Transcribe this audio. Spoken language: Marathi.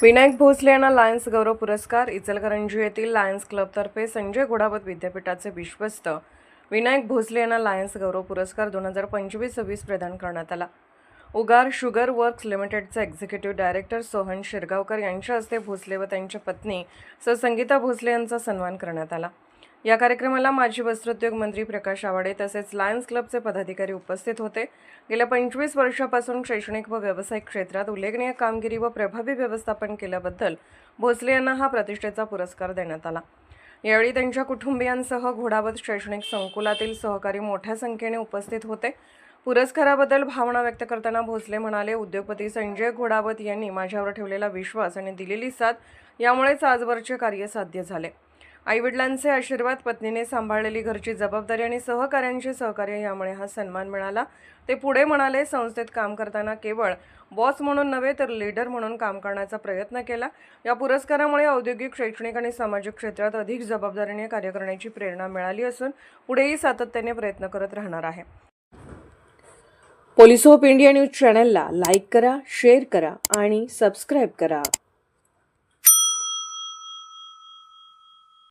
विनायक भोसले यांना लायन्स गौरव पुरस्कार इचलकरंजी येथील लायन्स क्लबतर्फे संजय घोडावत विद्यापीठाचे विश्वस्त विनायक भोसले यांना लायन्स गौरव पुरस्कार 2025-26 प्रदान करण्यात आला। उगार शुगर वर्क्स लिमिटेडचे एक्झिक्युटिव्ह डायरेक्टर सोहन शिरगावकर यांच्या हस्ते भोसले व त्यांच्या पत्नी संगीता भोसले यांचा सन्मान करण्यात आला। या कार्यक्रमाला माजी वस्त्रोद्योग मंत्री प्रकाश आवाडे तसेच लायन्स क्लबचे पदाधिकारी उपस्थित होते। गेल्या 25 वर्षांपासून शैक्षणिक व व्यावसायिक क्षेत्रात उल्लेखनीय कामगिरी व प्रभावी व्यवस्थापन केल्याबद्दल भोसले यांना हा प्रतिष्ठेचा पुरस्कार देण्यात आला। यावेळी त्यांच्या कुटुंबियांसह घोडावत शैक्षणिक संकुलातील सहकारी मोठ्या संख्येने उपस्थित होते। पुरस्काराबद्दल भावना व्यक्त करताना भोसले म्हणाले, उद्योगपती संजय घोडावत यांनी माझ्यावर ठेवलेला विश्वास आणि दिलेली साथ यामुळेच आजवरचे कार्य साध्य झाले। आईवडिलांचे आशीर्वाद, पत्नीने सांभाळलेली घरची जबाबदारी आणि सहकाऱ्यांचे सहकार्य यामुळे हा सन्मान मिळाला। ते पुढे म्हणाले, संस्थेत काम करताना केवळ बॉस म्हणून नव्हे तर लीडर म्हणून काम करण्याचा प्रयत्न केला। या पुरस्कारामुळे औद्योगिक, शैक्षणिक आणि सामाजिक क्षेत्रात अधिक जबाबदारीने कार्य करण्याची प्रेरणा मिळाली असून पुढेही सातत्याने प्रयत्न करत राहणार आहे। पोलीस ऑफ इंडिया न्यूज चॅनलला लाईक करा, शेअर करा आणि सबस्क्राईब करा।